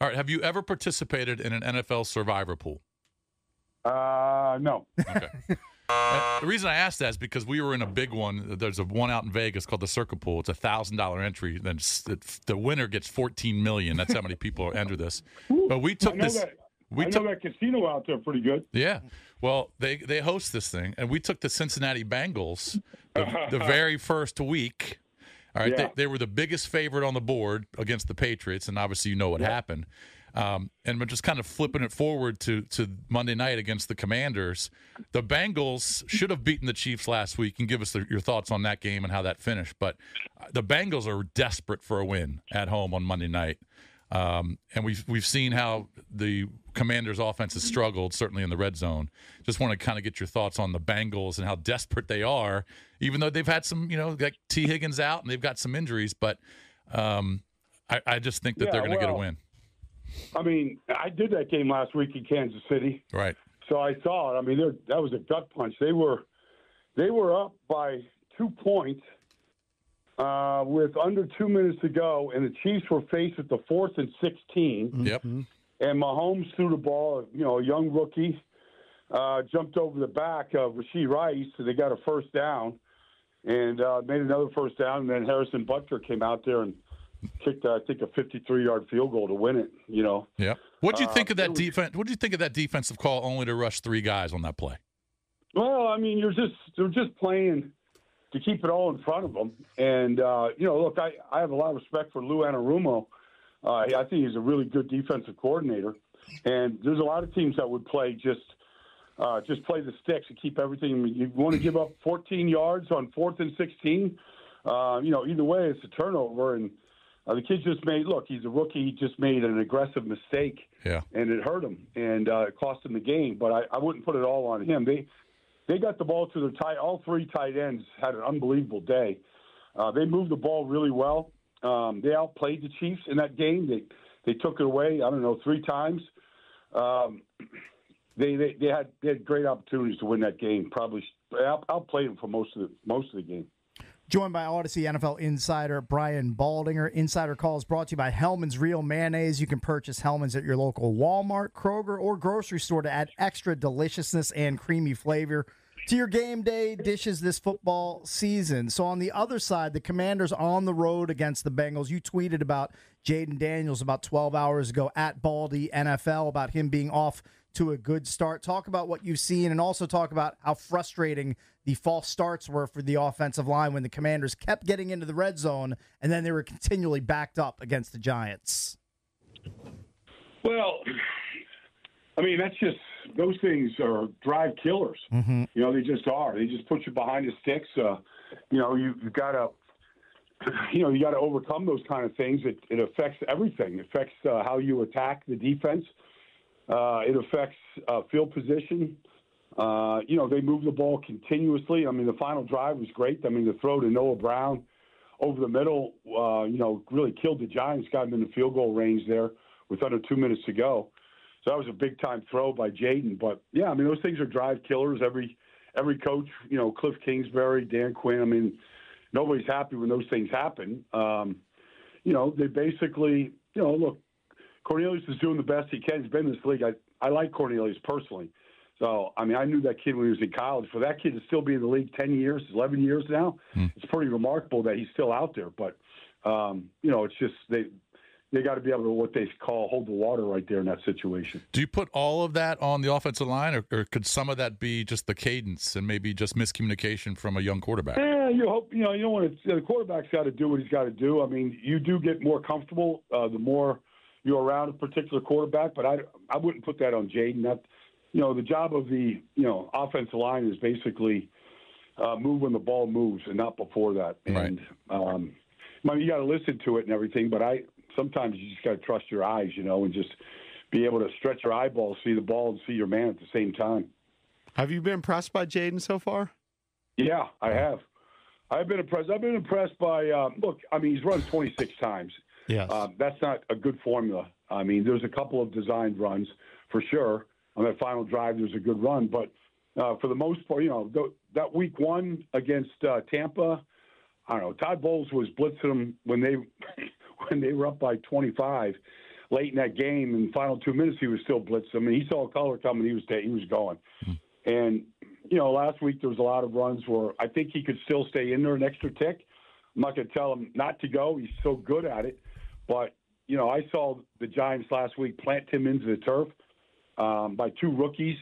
All right. Have you ever participated in an NFL survivor pool? No. Okay. The reason I asked that is because we were in a big one. There's one out in Vegas called the Circuit Pool. It's $1,000 entry. Then the winner gets $14 million. That's how many people enter this. But we took this. I know that casino out there pretty good. Yeah. Well, they host this thing, and we took the Cincinnati Bengals the very first week. All right, Yeah. they were the biggest favorite on the board against the Patriots, and obviously you know what happened. And we're just kind of flipping it forward to Monday night against the Commanders. The Bengals should have beaten the Chiefs last week. And give us your thoughts on that game and how that finished. But the Bengals are desperate for a win at home on Monday night. And we've seen how the Commanders' offense has struggled, certainly in the red zone. Just want to kind of get your thoughts on the Bengals and how desperate they are, even though they've had some, like T. Higgins out and they've got some injuries. But I just think that they're going to get a win. I mean, I did that game last week in Kansas City. Right. So I saw it. I mean, that was a gut punch. They were up by 2 points with under 2 minutes to go, and the Chiefs were faced with the 4th and 16. Yep. And Mahomes threw the ball, a young rookie, jumped over the back of Rashee Rice, so they got a first down, and made another first down, and then Harrison Butker came out there and kicked, I think, a 53-yard field goal to win it. Yeah. What do you think of that defense? What do you think of that defensive call only to rush 3 guys on that play? Well, I mean, they're just playing to keep it all in front of them. And look, I have a lot of respect for Lou Anarumo. I think he's a really good defensive coordinator. And there's a lot of teams that would play just play the sticks and keep everything. You want to give up 14 yards on 4th and 16. Either way, it's a turnover. And the kid just he's a rookie. He just made an aggressive mistake, and it hurt him, and it cost him the game. But I wouldn't put it all on him. They got the ball to their all 3 tight ends had an unbelievable day. They moved the ball really well. They outplayed the Chiefs in that game. They took it away, 3 times. They had great opportunities to win that game. Probably outplayed them for most of the game. Joined by Odyssey NFL insider Brian Baldinger. Insider Call is brought to you by Hellman's Real Mayonnaise. You can purchase Hellman's at your local Walmart, Kroger, or grocery store to add extra deliciousness and creamy flavor to your game day dishes this football season. So on the other side, the Commanders on the road against the Bengals. You tweeted about Jayden Daniels about 12 hours ago at Baldy NFL about him being off to a good start. Talk about what you've seen and also talk about how frustrating the false starts were for the offensive line when the Commanders kept getting into the red zone and then they were continually backed up against the Giants. Well, I mean, that's just – those things are drive killers. Mm-hmm. They just are. They just put you behind the sticks. You've got to – you got to overcome those kind of things. It affects everything. It affects how you attack the defense. It affects field position. They move the ball continuously. I mean, the final drive was great. I mean, the throw to Noah Brown over the middle, really killed the Giants, got them in the field goal range there with under 2 minutes to go. So that was a big-time throw by Jayden. But, yeah, I mean, those things are drive killers. Every coach, Cliff Kingsbury, Dan Quinn, I mean, nobody's happy when those things happen. They basically, look, Cornelius is doing the best he can. He's been in this league. I like Cornelius personally. So, I mean, I knew that kid when he was in college. For that kid to still be in the league 10 years, 11 years now, it's pretty remarkable that he's still out there. But, it's just they got to be able to what they call hold the water right there in that situation. Do you put all of that on the offensive line, or could some of that be just the cadence and maybe just miscommunication from a young quarterback? Yeah, you hope, you don't want to – the quarterback's got to do what he's got to do. I mean, you do get more comfortable the more – you're around a particular quarterback, but I wouldn't put that on Jayden. The job of the offensive line is basically move when the ball moves and not before that. And you got to listen to it and everything, but sometimes you just got to trust your eyes, and just be able to stretch your eyeballs, see the ball, and see your man at the same time. Have you been impressed by Jayden so far? Yeah, I have. I've been impressed. I've been impressed by he's run 26 times. Yes. That's not a good formula. I mean, there's a couple of designed runs for sure. On that final drive, there's a good run. But for the most part, that week 1 against Tampa, I don't know, Todd Bowles was blitzing them when they were up by 25. late in that game, in the final 2 minutes, he was still blitzed. I mean, he saw a color coming. He was going. And, last week there was a lot of runs where I think he could still stay in there an extra tick. I'm not going to tell him not to go. He's so good at it. But, I saw the Giants last week plant him into the turf by two rookies,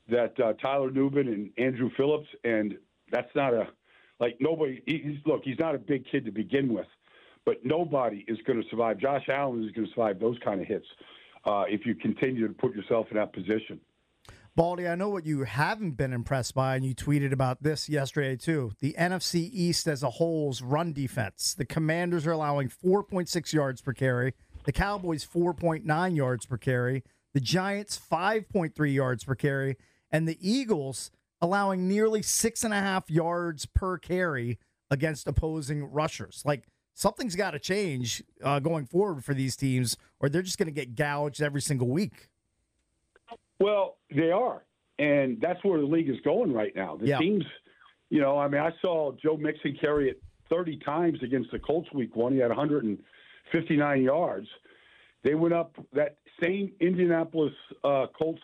that Tyler Nubin and Andrew Phillips. And that's not nobody. He's not a big kid to begin with. But nobody is going to survive. Josh Allen is going to survive those kind of hits if you continue to put yourself in that position. Baldy, I know what you haven't been impressed by, and you tweeted about this yesterday too. The NFC East as a whole's run defense. The Commanders are allowing 4.6 yards per carry. The Cowboys 4.9 yards per carry. The Giants 5.3 yards per carry. And the Eagles allowing nearly 6.5 yards per carry against opposing rushers. Something's got to change going forward for these teams, or they're just going to get gouged every single week. Well, they are, and that's where the league is going right now. The teams, I saw Joe Mixon carry it 30 times against the Colts week one. He had 159 yards. They went up that same Indianapolis Colts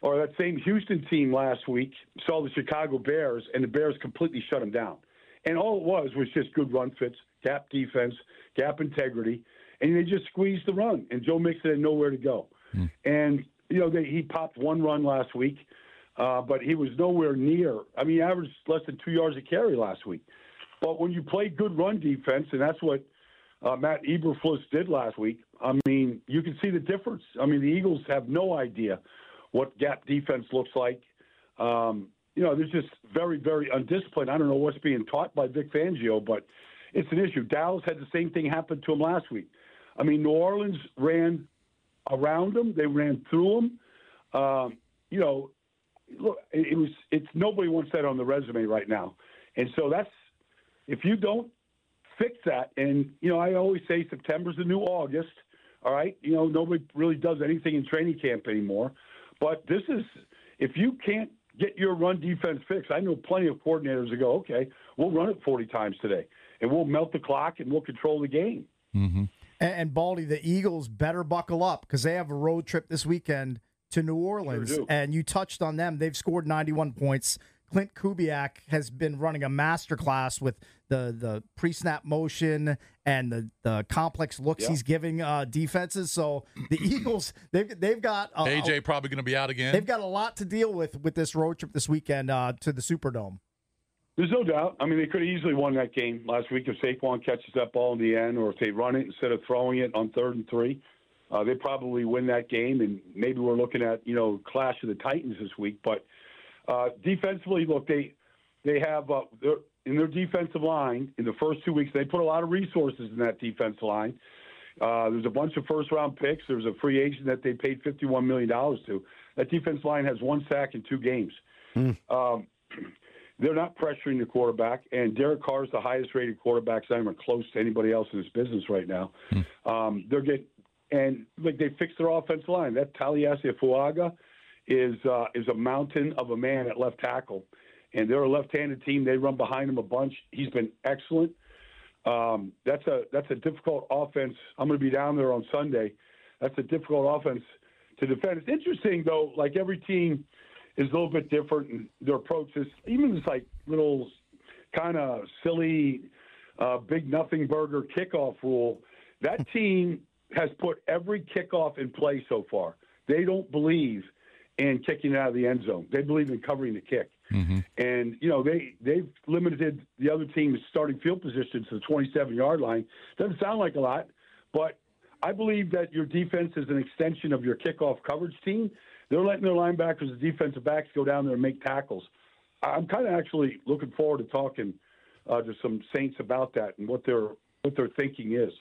or that same Houston team last week, saw the Chicago Bears, and the Bears completely shut them down. And all it was just good run fits, gap defense, gap integrity, and they just squeezed the run. And Joe Mixon had nowhere to go. And, he popped one run last week, but he was nowhere near. He averaged less than 2 yards a carry last week. But when you play good run defense, and that's what Matt Eberflus did last week, you can see the difference. The Eagles have no idea what gap defense looks like. They're just very, very undisciplined. I don't know what's being taught by Vic Fangio, but it's an issue. Dallas had the same thing happen to him last week. New Orleans ran around them. They ran through them. Look, it's nobody wants that on the resume right now. And so if you don't fix that, and, I always say September's the new August, all right? Nobody really does anything in training camp anymore. But if you can't get your run defense fixed, I know plenty of coordinators that go, okay, we'll run it 40 times today, and we'll melt the clock, and we'll control the game. Mm-hmm. And Baldy, the Eagles better buckle up because they have a road trip this weekend to New Orleans. Sure do. And you touched on them. They've scored 91 points. Clint Kubiak has been running a masterclass with the pre-snap motion and the complex looks he's giving defenses. So the Eagles, they've got AJ probably going to be out again. They've got a lot to deal with this road trip this weekend to the Superdome. There's no doubt. They could have easily won that game last week if Saquon catches that ball in the end, or if they run it instead of throwing it on 3rd and 3. They probably win that game, and maybe we're looking at clash of the Titans this week. But defensively, look, they have in their defensive line in the first 2 weeks, they put a lot of resources in that defensive line. There's a bunch of first-round picks. There's a free agent that they paid $51 million to. That defensive line has 1 sack in 2 games. They're not pressuring the quarterback, and Derek Carr is the highest-rated quarterback. It's not even close to anybody else in this business right now. They fixed their offensive line. That Taliasia Fuaga is a mountain of a man at left tackle, and they're a left-handed team. They run behind him a bunch. He's been excellent. That's a difficult offense. I'm going to be down there on Sunday. That's a difficult offense to defend. It's interesting, though, like every team is a little bit different in their approach. Even this little kind of silly big nothing burger kickoff rule. That team has put every kickoff in play so far. They don't believe in kicking it out of the end zone. They believe in covering the kick. Mm-hmm. And, they've limited the other team's starting field position to the 27-yard line. Doesn't sound like a lot, but I believe that your defense is an extension of your kickoff coverage team. They're letting their linebackers and defensive backs go down there and make tackles. I'm kind of actually looking forward to talking to some Saints about that and what their thinking is.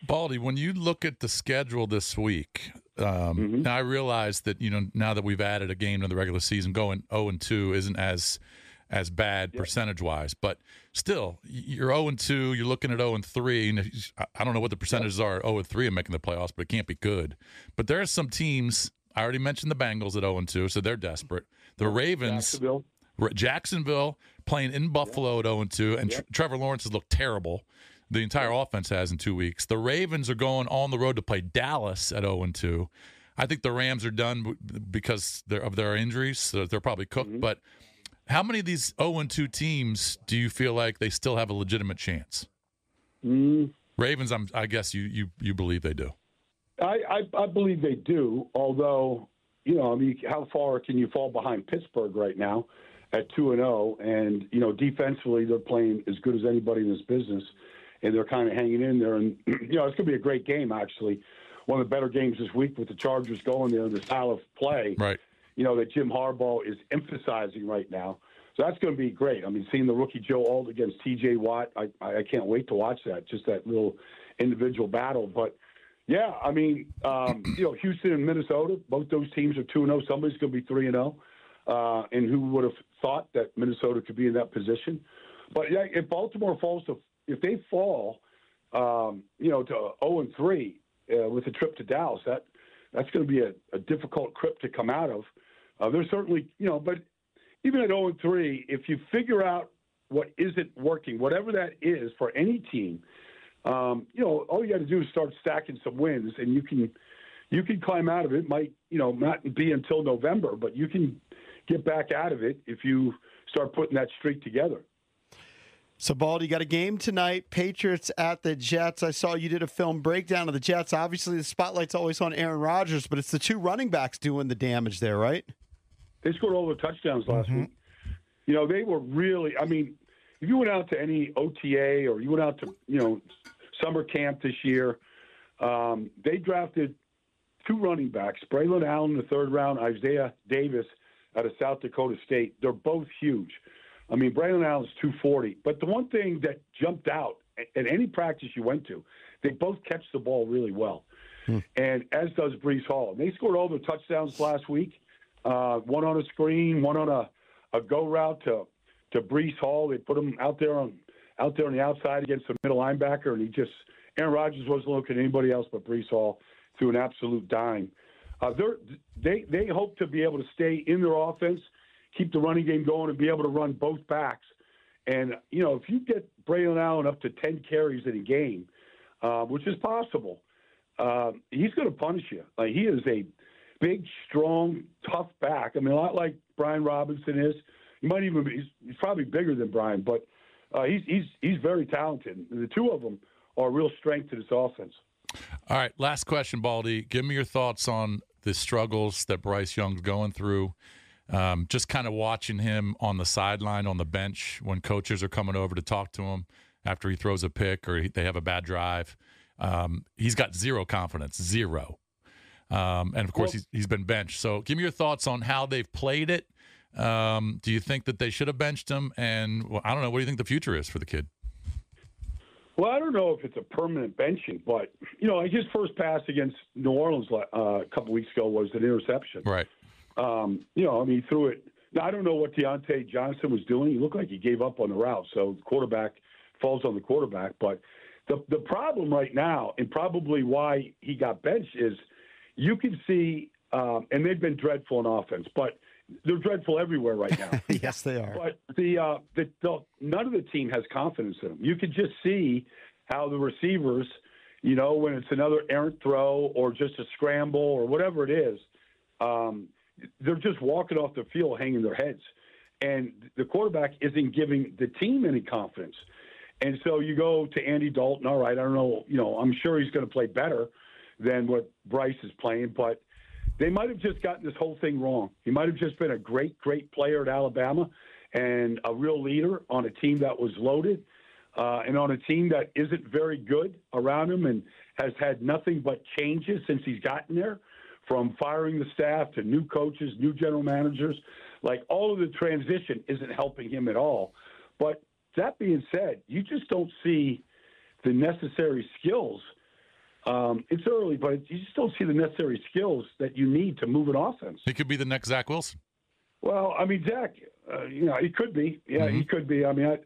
Baldy, when you look at the schedule this week, now I realize that now that we've added a game to the regular season, going 0-2 isn't as bad percentage-wise, but still, you're 0-2. You're looking at 0-3. And I don't know what the percentages are 0-3 and making the playoffs, but it can't be good. But there are some teams. I already mentioned the Bengals at 0-2, so they're desperate. The Ravens, Jacksonville playing in Buffalo at 0-2, and Trevor Lawrence has looked terrible. The entire offense has in 2 weeks. The Ravens are going on the road to play Dallas at 0-2. I think the Rams are done because of their injuries, so they're probably cooked. Mm-hmm. But how many of these 0-2 teams do you feel like they still have a legitimate chance? Ravens, I guess you believe they do. I believe they do, although, how far can you fall behind Pittsburgh right now at 2-0? And, defensively they're playing as good as anybody in this business, and they're kind of hanging in there. And, it's going to be a great game, actually. One of the better games this week with the Chargers going there, the style of play, right? That Jim Harbaugh is emphasizing right now. So that's going to be great. I mean, seeing the rookie Joe Alt against T.J. Watt, I can't wait to watch that, just that little individual battle. But, yeah, I mean, Houston and Minnesota, both those teams are 2-0. Somebody's going to be 3-0. And who would have thought that Minnesota could be in that position? But, yeah, if Baltimore falls if they fall, to 0-3 with a trip to Dallas, that's going to be a difficult crypt to come out of. There's certainly, but even at 0-3, if you figure out what isn't working, whatever that is for any team, all you got to do is start stacking some wins, and you can climb out of it. Might not be until November, but you can get back out of it if you start putting that streak together. So, Baldy, you got a game tonight, Patriots at the Jets. I saw you did a film breakdown of the Jets. Obviously, the spotlight's always on Aaron Rodgers, but it's the two running backs doing the damage there, right? They scored all the touchdowns last week. They were really – I mean, if you went out to any OTA or you went out to, summer camp this year, they drafted two running backs, Braylon Allen in the third round, Isaiah Davis out of South Dakota State. They're both huge. I mean, Braylon Allen's 240. But the one thing that jumped out at any practice you went to, they both catch the ball really well. And as does Bryce Hall. And they scored all their touchdowns last week, one on a screen, one on a go route to Bryce Hall. They put him out there on the outside against the middle linebacker, and Aaron Rodgers wasn't looking at anybody else but Bryce Hall through an absolute dime. They hope to be able to stay in their offense, keep the running game going, and be able to run both backs. And, if you get Braylon Allen up to 10 carries in a game, which is possible, he's going to punish you. Like, he is a big, strong, tough back. I mean, a lot like Brian Robinson is. He's probably bigger than Brian, but he's very talented. The two of them are a real strength to this offense. All right, last question, Baldy. Give me your thoughts on the struggles that Bryce Young's going through. Just kind of watching him on the sideline, on the bench, when coaches are coming over to talk to him after he throws a pick or they have a bad drive. He's got zero confidence, zero. And, of course, he's been benched. So give me your thoughts on how they've played it. Do you think that they should have benched him? And, I don't know, what do you think the future is for the kid? Well, I don't know if it's a permanent benching, but, his first pass against New Orleans a couple weeks ago was an interception. Right. He threw it. Now, I don't know what Deontay Johnson was doing. He looked like he gave up on the route, so the quarterback falls on the quarterback. But the problem right now, and probably why he got benched, is you can see, and they've been dreadful in offense, but they're dreadful everywhere right now. Yes, they are. But none of the team has confidence in them. You can just see how the receivers, when it's another errant throw or just a scramble or whatever it is, they're just walking off the field hanging their heads. And the quarterback isn't giving the team any confidence. And so you go to Andy Dalton, all right, I don't know, I'm sure he's going to play better than what Bryce is playing, but they might have just gotten this whole thing wrong. He might have just been a great, great player at Alabama and a real leader on a team that was loaded and on a team that isn't very good around him and has had nothing but changes since he's gotten there, from firing the staff to new coaches, new general managers. Like, all of the transition isn't helping him at all. But that being said, you just don't see the necessary skills. It's early, but you just don't see the necessary skills that you need to move an offense. He could be the next Zach Wilson. Well, I mean, Zach, he could be. Yeah, he could be. I mean,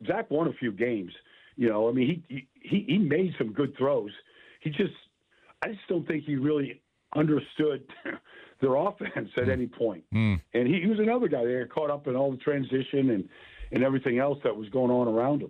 Zach won a few games. He made some good throws. I just don't think he really understood their offense at any point. And he was another guy that got caught up in all the transition and everything else that was going on around him.